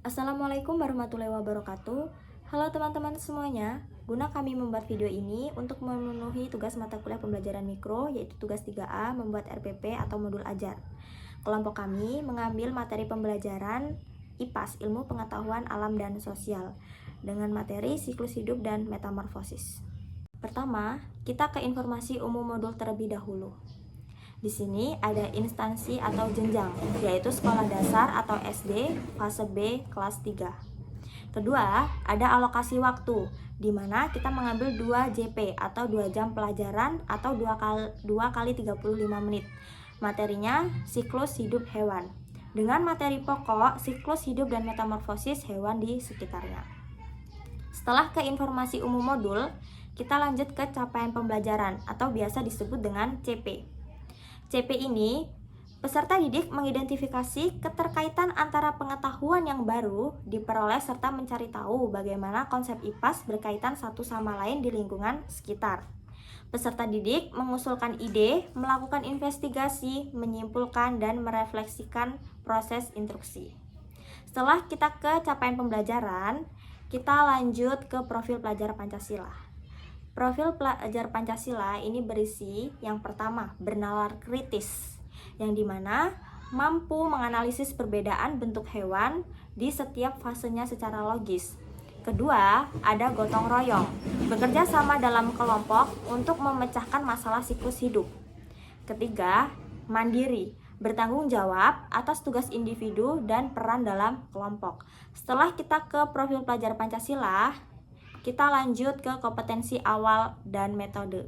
Assalamualaikum warahmatullahi wabarakatuh. Halo teman-teman semuanya, guna kami membuat video ini untuk memenuhi tugas mata kuliah pembelajaran mikro, yaitu tugas 3A membuat RPP atau modul ajar. Kelompok kami mengambil materi pembelajaran IPAS, Ilmu Pengetahuan Alam dan Sosial, dengan materi siklus hidup dan metamorfosis. Pertama, kita ke informasi umum modul terlebih dahulu. Di sini ada instansi atau jenjang, yaitu sekolah dasar atau SD fase B kelas 3. Kedua, ada alokasi waktu, di mana kita mengambil 2 JP atau 2 jam pelajaran atau 2 kali 35 menit. Materinya siklus hidup hewan, dengan materi pokok siklus hidup dan metamorfosis hewan di sekitarnya. Setelah ke informasi umum modul, kita lanjut ke capaian pembelajaran atau biasa disebut dengan CP. CP ini, peserta didik mengidentifikasi keterkaitan antara pengetahuan yang baru diperoleh serta mencari tahu bagaimana konsep IPAS berkaitan satu sama lain di lingkungan sekitar. Peserta didik mengusulkan ide, melakukan investigasi, menyimpulkan, dan merefleksikan proses instruksi. Setelah kita ke capaian pembelajaran, kita lanjut ke profil pelajar Pancasila. Profil pelajar Pancasila ini berisi yang pertama, bernalar kritis, yang dimana mampu menganalisis perbedaan bentuk hewan di setiap fasenya secara logis. Kedua, ada gotong royong, bekerja sama dalam kelompok untuk memecahkan masalah siklus hidup. Ketiga, mandiri, bertanggung jawab atas tugas individu dan peran dalam kelompok. Setelah kita ke profil pelajar Pancasila, kita lanjut ke kompetensi awal dan metode.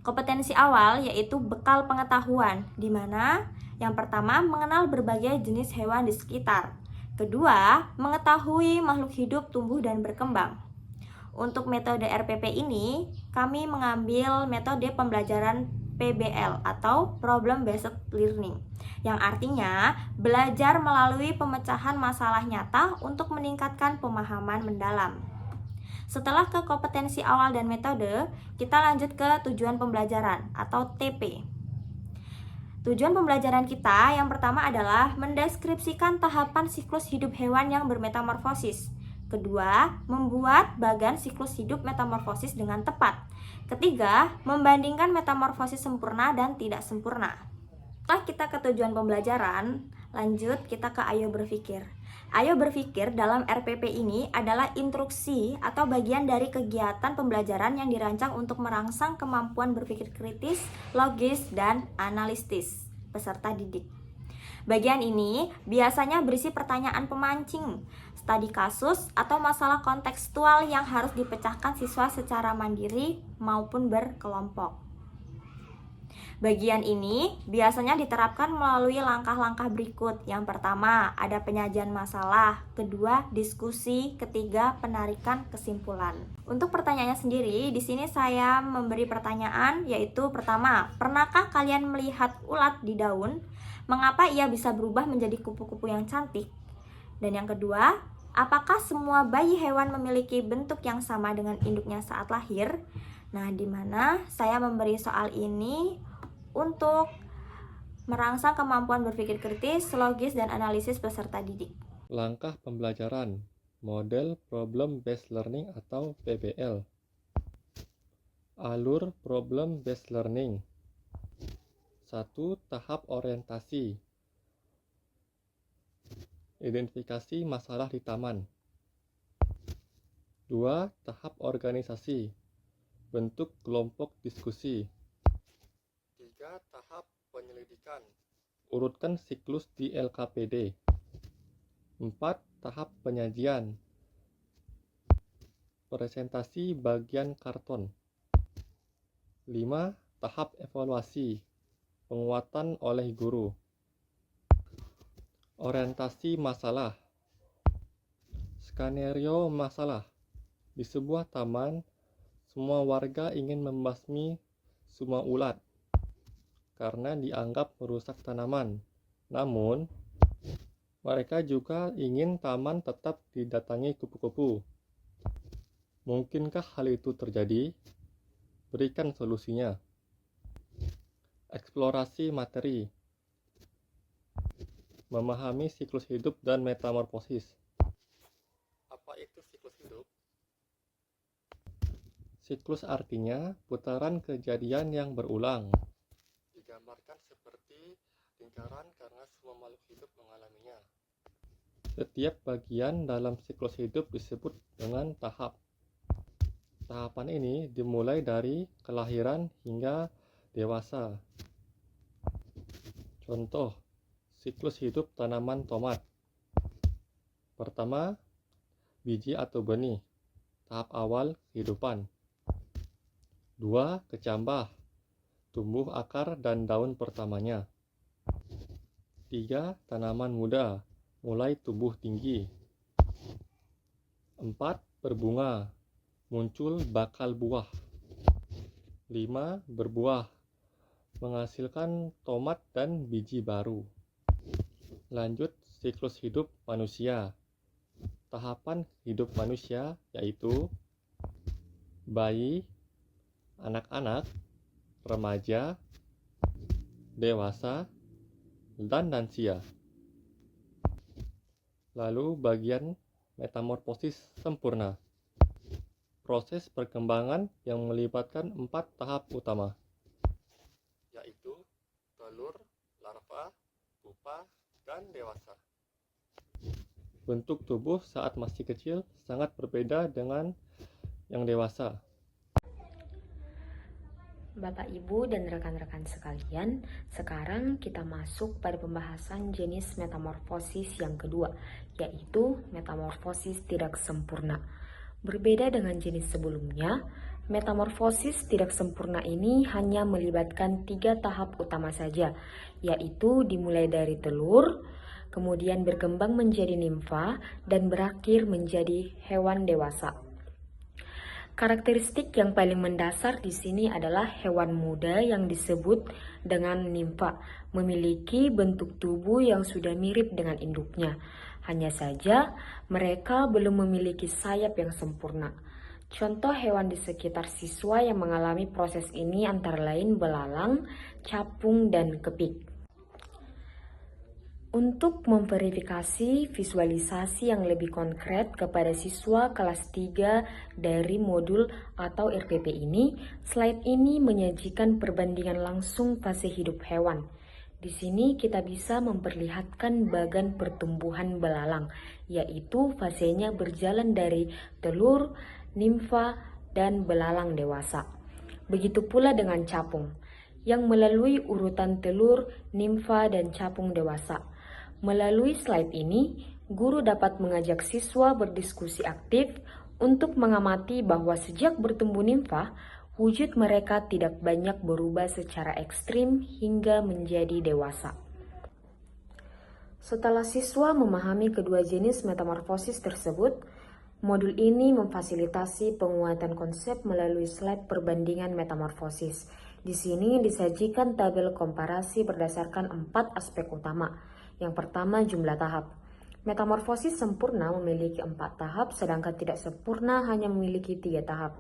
Kompetensi awal yaitu bekal pengetahuan, di mana yang pertama mengenal berbagai jenis hewan di sekitar. Kedua, mengetahui makhluk hidup tumbuh dan berkembang. Untuk metode RPP ini, kami mengambil metode pembelajaran PBL atau Problem Based Learning, yang artinya belajar melalui pemecahan masalah nyata untuk meningkatkan pemahaman mendalam. Setelah ke kompetensi awal dan metode, kita lanjut ke tujuan pembelajaran atau TP. Tujuan pembelajaran kita yang pertama adalah mendeskripsikan tahapan siklus hidup hewan yang bermetamorfosis. Kedua, membuat bagan siklus hidup metamorfosis dengan tepat. Ketiga, membandingkan metamorfosis sempurna dan tidak sempurna. Setelah kita ke tujuan pembelajaran, lanjut kita ke ayo berpikir. Ayo berpikir dalam RPP ini adalah instruksi atau bagian dari kegiatan pembelajaran yang dirancang untuk merangsang kemampuan berpikir kritis, logis, dan analitis peserta didik. Bagian ini biasanya berisi pertanyaan pemancing, studi kasus, atau masalah kontekstual yang harus dipecahkan siswa secara mandiri maupun berkelompok. Bagian ini biasanya diterapkan melalui langkah-langkah berikut. Yang pertama, ada penyajian masalah. Kedua, diskusi. Ketiga, penarikan kesimpulan. Untuk pertanyaannya sendiri, di sini saya memberi pertanyaan, yaitu pertama, pernahkah kalian melihat ulat di daun? Mengapa ia bisa berubah menjadi kupu-kupu yang cantik? Dan yang kedua, apakah semua bayi hewan memiliki bentuk yang sama dengan induknya saat lahir? Nah, di mana saya memberi soal ini untuk merangsang kemampuan berpikir kritis, logis, dan analisis peserta didik. Langkah pembelajaran, model Problem Based Learning atau PBL. Alur Problem Based Learning. 1. Tahap orientasi. Identifikasi masalah di taman. 2. Tahap organisasi. Bentuk kelompok diskusi. 3. Tahap penyelidikan. Urutkan siklus di LKPD. 4. Tahap penyajian. Presentasi bagian karton. 5. Tahap evaluasi. Penguatan oleh guru. Orientasi masalah. Skenario masalah. Di sebuah taman, semua warga ingin membasmi semua ulat karena dianggap merusak tanaman. Namun, mereka juga ingin taman tetap didatangi kupu-kupu. Mungkinkah hal itu terjadi? Berikan solusinya. Eksplorasi materi. Memahami siklus hidup dan metamorfosis. Apa itu siklus hidup? Siklus artinya putaran kejadian yang berulang. Digambarkan seperti lingkaran karena semua makhluk hidup mengalaminya. Setiap bagian dalam siklus hidup disebut dengan tahap. Tahapan ini dimulai dari kelahiran hingga dewasa. Contoh, siklus hidup tanaman tomat. Pertama, biji atau benih, tahap awal kehidupan. 2. Kecambah, tumbuh akar dan daun pertamanya. 3. Tanaman muda, mulai tumbuh tinggi. 4. Berbunga, muncul bakal buah. 5. Berbuah, menghasilkan tomat dan biji baru. Lanjut, siklus hidup manusia. Tahapan hidup manusia yaitu bayi, anak-anak, remaja, dewasa, dan lansia. Lalu bagian metamorfosis sempurna. Proses perkembangan yang melibatkan 4 tahap utama, yaitu telur, larva, pupa, dan dewasa. Bentuk tubuh saat masih kecil sangat berbeda dengan yang dewasa. Bapak, Ibu, dan rekan-rekan sekalian, sekarang kita masuk pada pembahasan jenis metamorfosis yang kedua, yaitu metamorfosis tidak sempurna. Berbeda dengan jenis sebelumnya, metamorfosis tidak sempurna ini hanya melibatkan 3 tahap utama saja, yaitu dimulai dari telur, kemudian berkembang menjadi nimfa, dan berakhir menjadi hewan dewasa. Karakteristik yang paling mendasar di sini adalah hewan muda yang disebut dengan nimfa, memiliki bentuk tubuh yang sudah mirip dengan induknya. Hanya saja, mereka belum memiliki sayap yang sempurna. Contoh hewan di sekitar siswa yang mengalami proses ini antara lain belalang, capung, dan kepik. Untuk memverifikasi visualisasi yang lebih konkret kepada siswa kelas 3 dari modul atau RPP ini, slide ini menyajikan perbandingan langsung fase hidup hewan. Di sini kita bisa memperlihatkan bagan pertumbuhan belalang, yaitu fasenya berjalan dari telur, nimfa, dan belalang dewasa. Begitu pula dengan capung, yang melalui urutan telur, nimfa, dan capung dewasa. Melalui slide ini, guru dapat mengajak siswa berdiskusi aktif untuk mengamati bahwa sejak bertumbuh nimfa, wujud mereka tidak banyak berubah secara ekstrim hingga menjadi dewasa. Setelah siswa memahami kedua jenis metamorfosis tersebut, modul ini memfasilitasi penguatan konsep melalui slide perbandingan metamorfosis. Di sini disajikan tabel komparasi berdasarkan 4 aspek utama. Yang pertama, jumlah tahap. Metamorfosis sempurna memiliki 4 tahap, sedangkan tidak sempurna hanya memiliki 3 tahap.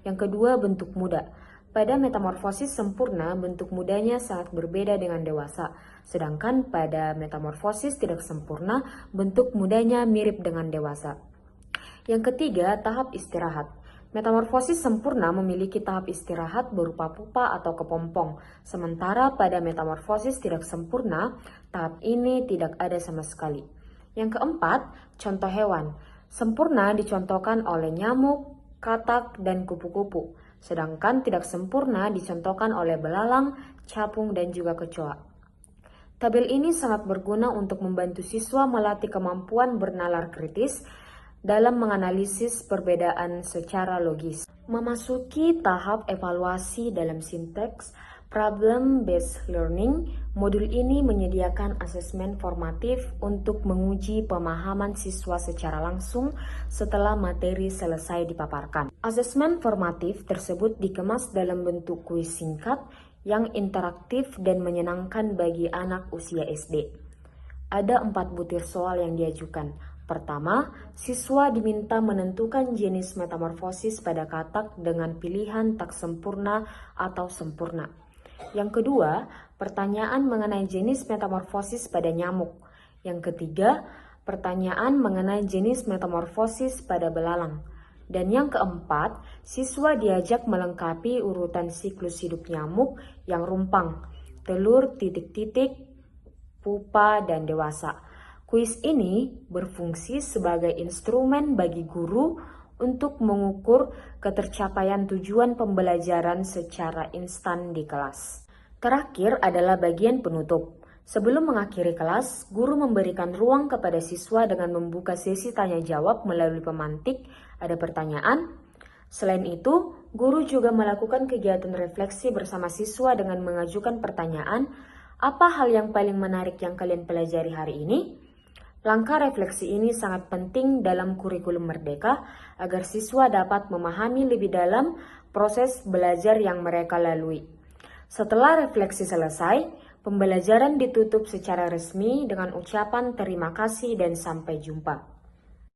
Yang kedua, bentuk muda. Pada metamorfosis sempurna, bentuk mudanya sangat berbeda dengan dewasa, sedangkan pada metamorfosis tidak sempurna, bentuk mudanya mirip dengan dewasa. Yang ketiga, tahap istirahat. Metamorfosis sempurna memiliki tahap istirahat berupa pupa atau kepompong, sementara pada metamorfosis tidak sempurna, tahap ini tidak ada sama sekali. Yang keempat, contoh hewan. Sempurna dicontohkan oleh nyamuk, katak, dan kupu-kupu, sedangkan tidak sempurna dicontohkan oleh belalang, capung, dan juga kecoa. Tabel ini sangat berguna untuk membantu siswa melatih kemampuan bernalar kritis dalam menganalisis perbedaan secara logis. Memasuki tahap evaluasi dalam sinteks problem-based learning, modul ini menyediakan asesmen formatif untuk menguji pemahaman siswa secara langsung setelah materi selesai dipaparkan. Asesmen formatif tersebut dikemas dalam bentuk kuis singkat yang interaktif dan menyenangkan bagi anak usia SD. Ada 4 butir soal yang diajukan. Pertama, siswa diminta menentukan jenis metamorfosis pada katak dengan pilihan tak sempurna atau sempurna. Yang kedua, pertanyaan mengenai jenis metamorfosis pada nyamuk. Yang ketiga, pertanyaan mengenai jenis metamorfosis pada belalang. Dan yang keempat, siswa diajak melengkapi urutan siklus hidup nyamuk yang rumpang, telur, titik-titik, pupa, dan dewasa. Kuis ini berfungsi sebagai instrumen bagi guru untuk mengukur ketercapaian tujuan pembelajaran secara instan di kelas. Terakhir adalah bagian penutup. Sebelum mengakhiri kelas, guru memberikan ruang kepada siswa dengan membuka sesi tanya jawab melalui pemantik, ada pertanyaan. Selain itu, guru juga melakukan kegiatan refleksi bersama siswa dengan mengajukan pertanyaan, apa hal yang paling menarik yang kalian pelajari hari ini? Langkah refleksi ini sangat penting dalam kurikulum Merdeka agar siswa dapat memahami lebih dalam proses belajar yang mereka lalui. Setelah refleksi selesai, pembelajaran ditutup secara resmi dengan ucapan terima kasih dan sampai jumpa.